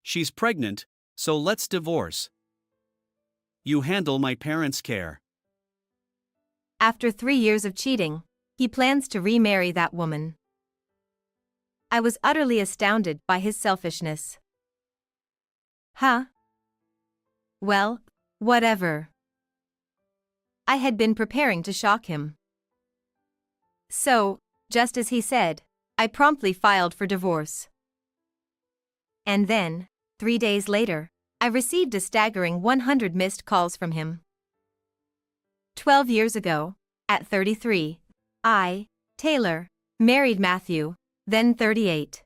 She's pregnant, so let's divorce. You handle my parents' care. After 3 years of cheating, he plans to remarry that woman. I was utterly astounded by his selfishness. Huh? Well, whatever. I had been preparing to shock him. So, just as he said, I promptly filed for divorce. And then, 3 days later, I received a staggering 100 missed calls from him. 12 years ago, at 33, I, Taylor, married Matthew, then 38.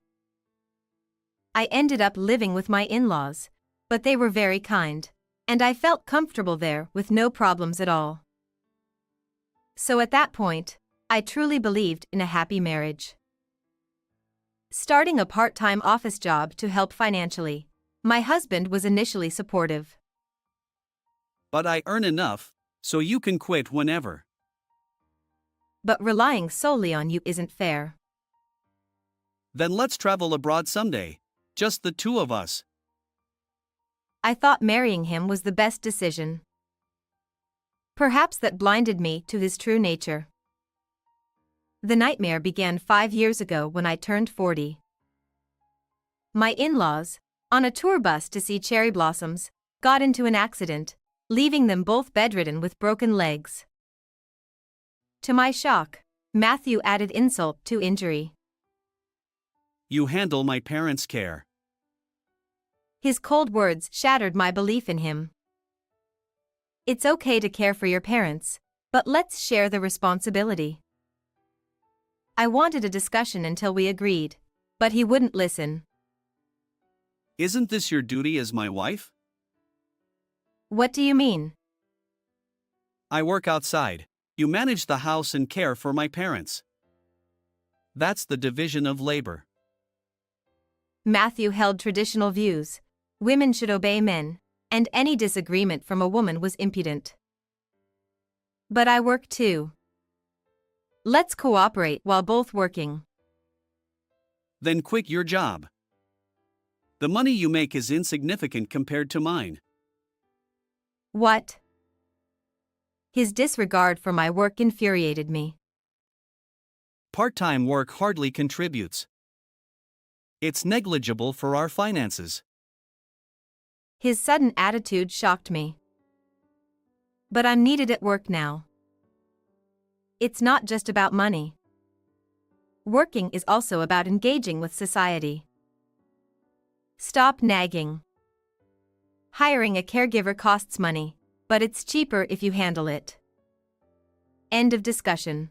I ended up living with my in-laws, but they were very kind, and I felt comfortable there with no problems at all. So at that point, I truly believed in a happy marriage. Starting a part-time office job to help financially, my husband was initially supportive. But I earn enough, so you can quit whenever. But relying solely on you isn't fair. Then let's travel abroad someday, just the two of us. I thought marrying him was the best decision. Perhaps that blinded me to his true nature. The nightmare began 5 years ago when I turned 40. My in-laws, on a tour bus to see cherry blossoms, got into an accident, leaving them both bedridden with broken legs. To my shock, Matthew added insult to injury. You handle my parents' care. His cold words shattered my belief in him. It's okay to care for your parents, but let's share the responsibility. I wanted a discussion until we agreed, but he wouldn't listen. Isn't this your duty as my wife? What do you mean? I work outside. You manage the house and care for my parents. That's the division of labor. Matthew held traditional views. Women should obey men, and any disagreement from a woman was impudent. But I work too. Let's cooperate while both working. Then quit your job. The money you make is insignificant compared to mine. What? His disregard for my work infuriated me. Part-time work hardly contributes. It's negligible for our finances. His sudden attitude shocked me. But I'm needed at work now. It's not just about money. Working is also about engaging with society. Stop nagging. Hiring a caregiver costs money, but it's cheaper if you handle it. End of discussion.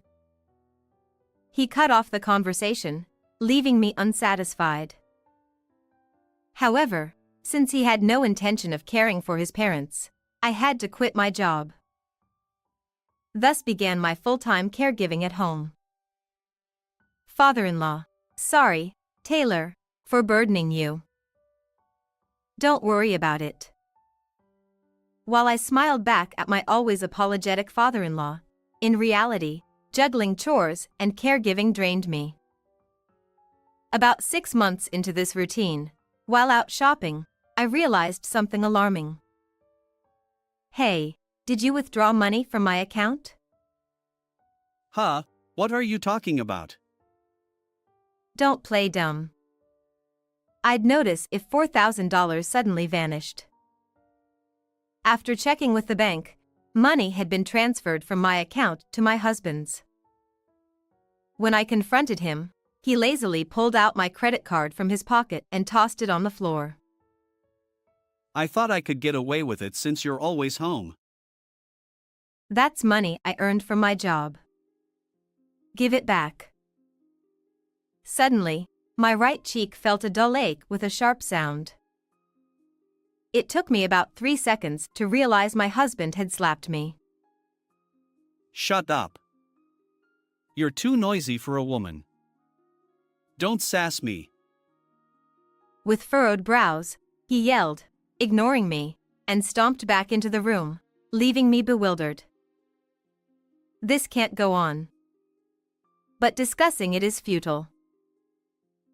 He cut off the conversation, leaving me unsatisfied. However, since he had no intention of caring for his parents, I had to quit my job. Thus began my full-time caregiving at home. Father-in-law, sorry, Taylor, for burdening you. Don't worry about it. While I smiled back at my always apologetic father-in-law, in reality, juggling chores and caregiving drained me. About 6 months into this routine, while out shopping, I realized something alarming. Hey, did you withdraw money from my account? Huh? What are you talking about? Don't play dumb. I'd notice if $4,000 suddenly vanished. After checking with the bank, money had been transferred from my account to my husband's. When I confronted him, he lazily pulled out my credit card from his pocket and tossed it on the floor. I thought I could get away with it since you're always home. That's money I earned from my job. Give it back. Suddenly, my right cheek felt a dull ache with a sharp sound. It took me about 3 seconds to realize my husband had slapped me. Shut up. You're too noisy for a woman. Don't sass me. With furrowed brows, he yelled, ignoring me, and stomped back into the room, leaving me bewildered. This can't go on. But discussing it is futile.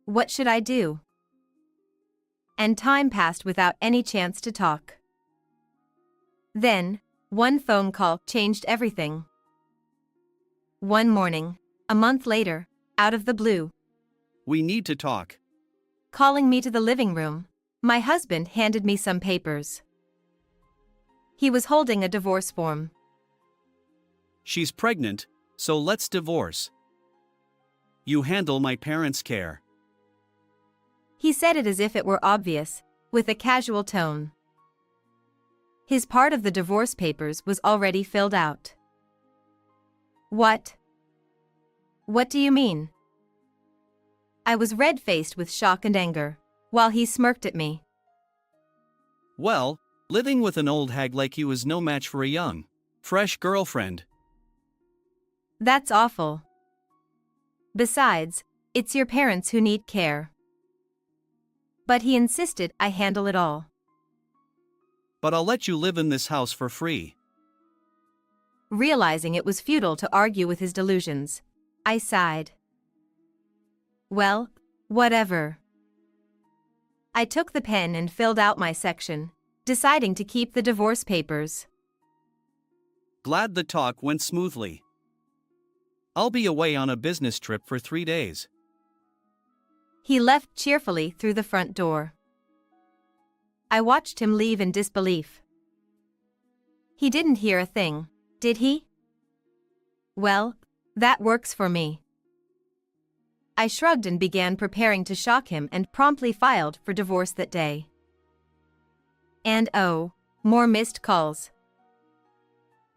What should I do? and time passed without any chance to talk. Then, one phone call changed everything. One morning, a month later, out of the blue, We need to talk. calling me to the living room, my husband handed me some papers. He was holding a divorce form. She's pregnant, so let's divorce. You handle my parents' care. He said it as if it were obvious, with a casual tone. His part of the divorce papers was already filled out. What? What do you mean? I was red-faced with shock and anger, while he smirked at me. Well, living with an old hag like you is no match for a young, fresh girlfriend. That's awful. Besides, it's your parents who need care. But he insisted I handle it all. But I'll let you live in this house for free. Realizing it was futile to argue with his delusions, I sighed. Well, whatever. I took the pen and filled out my section, deciding to keep the divorce papers. Glad the talk went smoothly. I'll be away on a business trip for 3 days. He left cheerfully through the front door. I watched him leave in disbelief. He didn't hear a thing, did he? Well, that works for me. I shrugged and began preparing to shock him and promptly filed for divorce that day. And oh, more missed calls.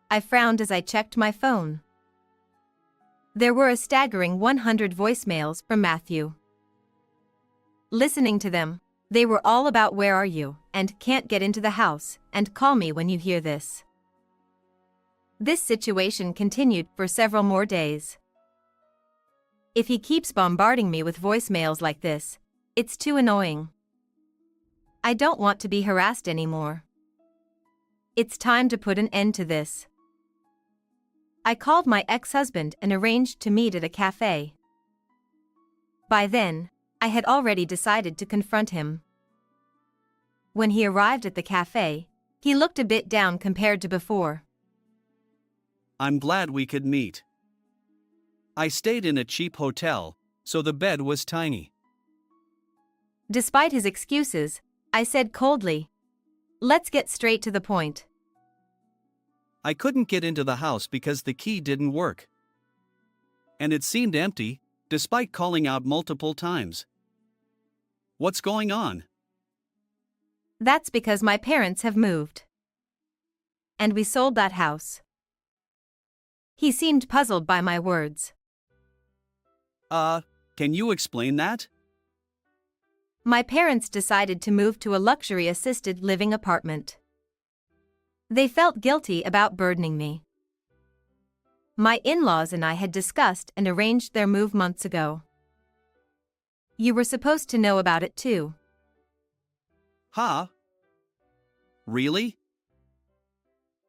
I frowned as I checked my phone. There were a staggering 100 voicemails from Matthew. Listening to them, they were all about where are you, and can't get into the house, and call me when you hear this. This situation continued for several more days. If he keeps bombarding me with voicemails like this, it's too annoying. I don't want to be harassed anymore. It's time to put an end to this. I called my ex-husband and arranged to meet at a cafe. By then, I had already decided to confront him. When he arrived at the cafe, he looked a bit down compared to before. I'm glad we could meet. I stayed in a cheap hotel, so the bed was tiny. Despite his excuses, I said coldly, "Let's get straight to the point." I couldn't get into the house because the key didn't work. And it seemed empty, despite calling out multiple times. What's going on? That's because my parents have moved. And we sold that house. He seemed puzzled by my words. Can you explain that? My parents decided to move to a luxury assisted living apartment. They felt guilty about burdening me. My in-laws and I had discussed and arranged their move months ago. You were supposed to know about it too. Huh? Really?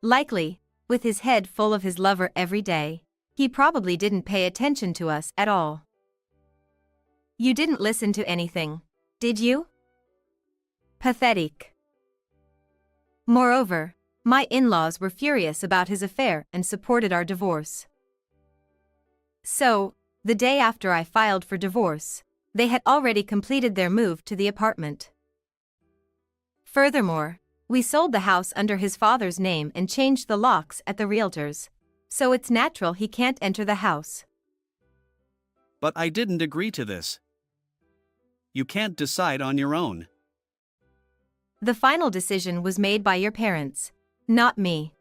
Likely, with his head full of his lover every day, he probably didn't pay attention to us at all. You didn't listen to anything, did you? Pathetic. Moreover, my in-laws were furious about his affair and supported our divorce. So, the day after I filed for divorce, they had already completed their move to the apartment. Furthermore, we sold the house under his father's name and changed the locks at the realtors, so it's natural he can't enter the house. But I didn't agree to this. You can't decide on your own. The final decision was made by your parents, not me.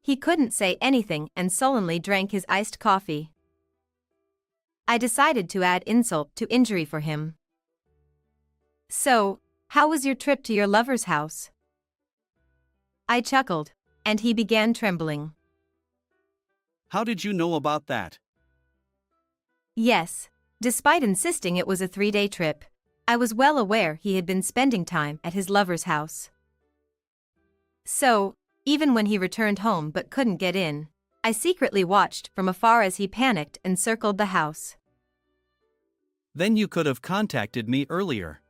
He couldn't say anything and sullenly drank his iced coffee. I decided to add insult to injury for him. So, how was your trip to your lover's house? I chuckled, and he began trembling. How did you know about that? Yes, despite insisting it was a 3-day trip, I was well aware he had been spending time at his lover's house. So, even when he returned home but couldn't get in, I secretly watched from afar as he panicked and circled the house. Then you could have contacted me earlier.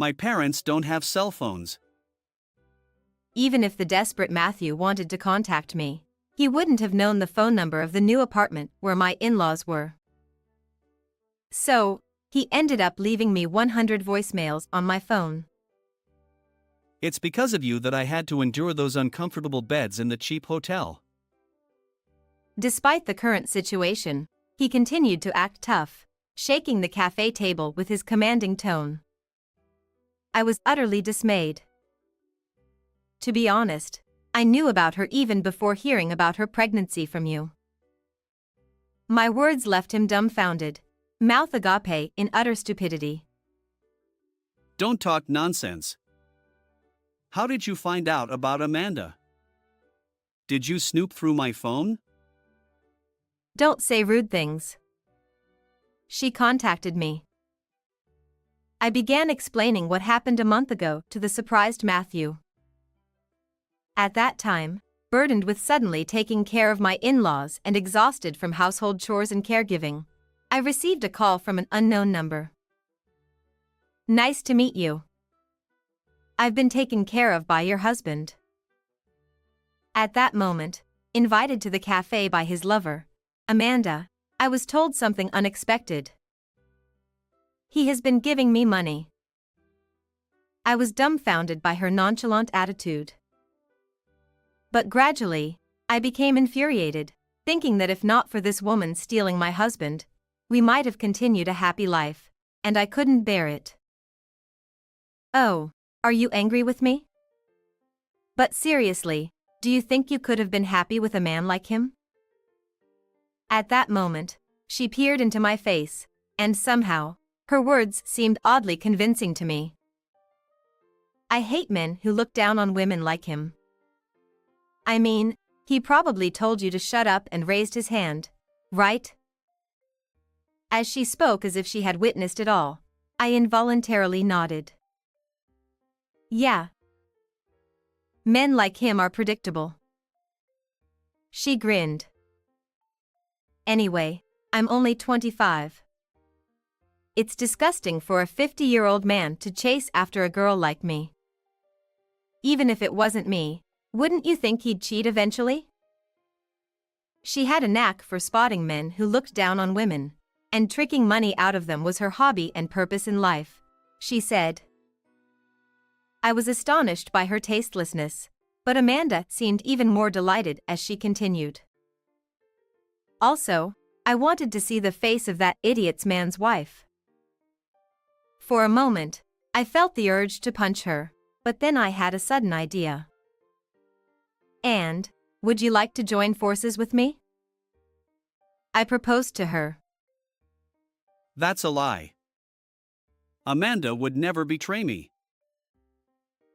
My parents don't have cell phones. Even if the desperate Matthew wanted to contact me, he wouldn't have known the phone number of the new apartment where my in-laws were. So, he ended up leaving me 100 voicemails on my phone. It's because of you that I had to endure those uncomfortable beds in the cheap hotel. Despite the current situation, he continued to act tough, shaking the cafe table with his commanding tone. I was utterly dismayed. To be honest, I knew about her even before hearing about her pregnancy from you. My words left him dumbfounded, mouth agape in utter stupidity. Don't talk nonsense. How did you find out about Amanda? Did you snoop through my phone? Don't say rude things. She contacted me. I began explaining what happened a month ago to the surprised Matthew. At that time, burdened with suddenly taking care of my in-laws and exhausted from household chores and caregiving, I received a call from an unknown number. Nice to meet you. I've been taken care of by your husband. At that moment, invited to the cafe by his lover, Amanda, I was told something unexpected. He has been giving me money. I was dumbfounded by her nonchalant attitude. But gradually, I became infuriated, thinking that if not for this woman stealing my husband, we might have continued a happy life, and I couldn't bear it. Oh, are you angry with me? But seriously, do you think you could have been happy with a man like him? At that moment, she peered into my face, and somehow, her words seemed oddly convincing to me. I hate men who look down on women like him. I mean, he probably told you to shut up and raised his hand, right? As she spoke as if she had witnessed it all, I involuntarily nodded. Yeah. Men like him are predictable. She grinned. Anyway, I'm only 25. It's disgusting for a 50-year-old man to chase after a girl like me. Even if it wasn't me, wouldn't you think he'd cheat eventually? She had a knack for spotting men who looked down on women, and tricking money out of them was her hobby and purpose in life, she said. I was astonished by her tastelessness, but Amanda seemed even more delighted as she continued. Also, I wanted to see the face of that idiot's man's wife. For a moment, I felt the urge to punch her, but then I had a sudden idea. And, would you like to join forces with me? I proposed to her. That's a lie. Amanda would never betray me.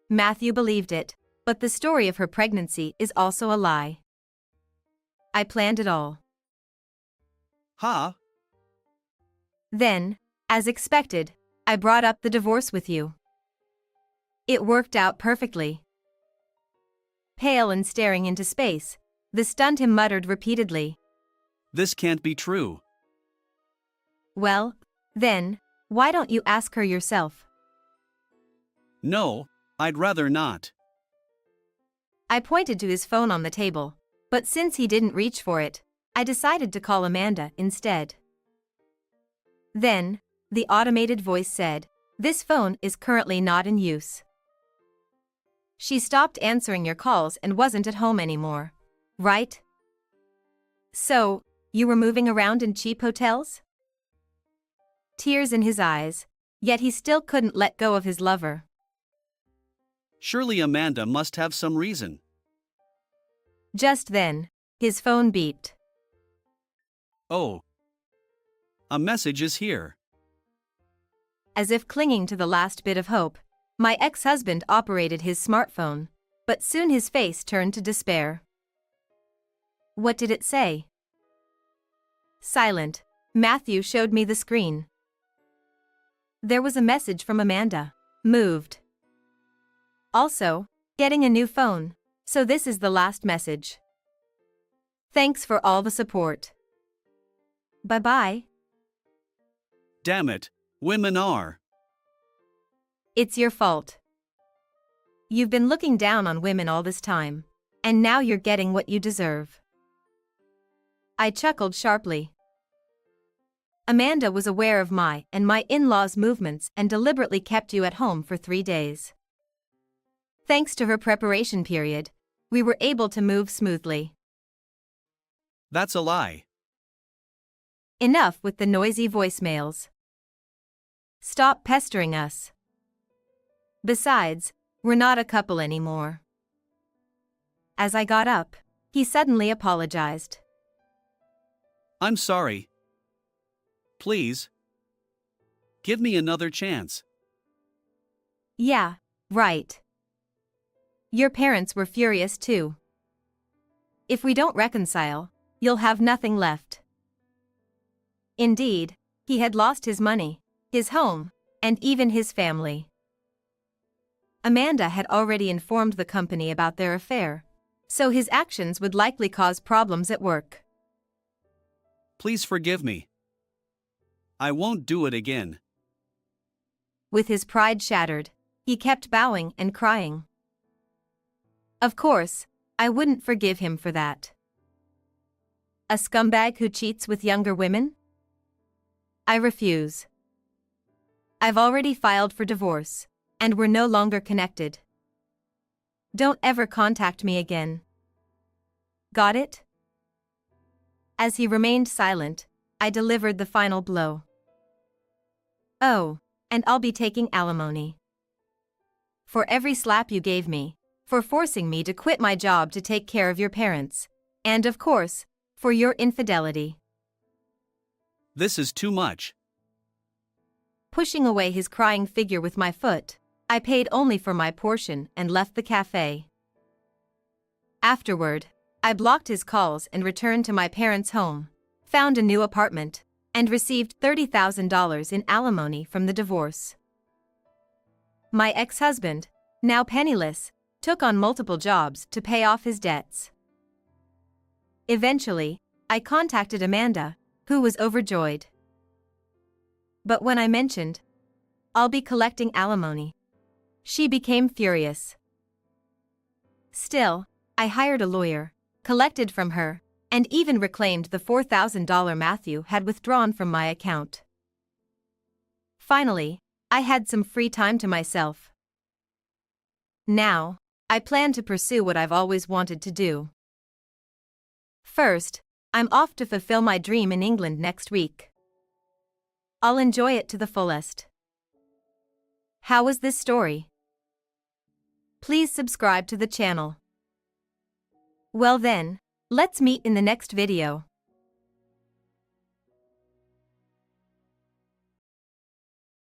Matthew believed it, but the story of her pregnancy is also a lie. I planned it all. Huh? Then, as expected, I brought up the divorce with you. It worked out perfectly. Pale and staring into space, the stunned him muttered repeatedly. This can't be true. Well, then, why don't you ask her yourself? No, I'd rather not. I pointed to his phone on the table, but since he didn't reach for it, I decided to call Amanda instead. Then, the automated voice said, "This phone is currently not in use. She stopped answering your calls and wasn't at home anymore, right? So, you were moving around in cheap hotels?" Tears in his eyes, yet he still couldn't let go of his lover. Surely Amanda must have some reason. Just then, his phone beeped. Oh. A message is here. As if clinging to the last bit of hope, my ex-husband operated his smartphone, but soon his face turned to despair. What did it say? Silent, Matthew showed me the screen. There was a message from Amanda. Moved. Also, getting a new phone, so this is the last message. Thanks for all the support. Bye-bye. Damn it, women are. It's your fault. You've been looking down on women all this time, and now you're getting what you deserve. I chuckled sharply. Amanda was aware of my and my in-laws' movements and deliberately kept you at home for 3 days. Thanks to her preparation period, we were able to move smoothly. That's a lie. Enough with the noisy voicemails. Stop pestering us. Besides, we're not a couple anymore. As I got up, he suddenly apologized. I'm sorry. Please. Give me another chance. Yeah, right. Your parents were furious too. If we don't reconcile, you'll have nothing left. Indeed, he had lost his money, his home, and even his family. Amanda had already informed the company about their affair, so his actions would likely cause problems at work. Please forgive me. I won't do it again. With his pride shattered, he kept bowing and crying. Of course, I wouldn't forgive him for that. A scumbag who cheats with younger women? I refuse. I've already filed for divorce, and we're no longer connected. Don't ever contact me again. Got it? As he remained silent, I delivered the final blow. Oh, and I'll be taking alimony. For every slap you gave me, for forcing me to quit my job to take care of your parents, and of course, for your infidelity. This is too much. Pushing away his crying figure with my foot, I paid only for my portion and left the cafe. Afterward, I blocked his calls and returned to my parents' home, found a new apartment, and received $30,000 in alimony from the divorce. My ex-husband, now penniless, took on multiple jobs to pay off his debts. Eventually, I contacted Amanda, who was overjoyed. But when I mentioned, I'll be collecting alimony, she became furious. Still, I hired a lawyer, collected from her, and even reclaimed the $4,000 Matthew had withdrawn from my account. Finally, I had some free time to myself. Now, I plan to pursue what I've always wanted to do. First, I'm off to fulfill my dream in England next week. I'll enjoy it to the fullest. How was this story? Please subscribe to the channel. Well then, let's meet in the next video.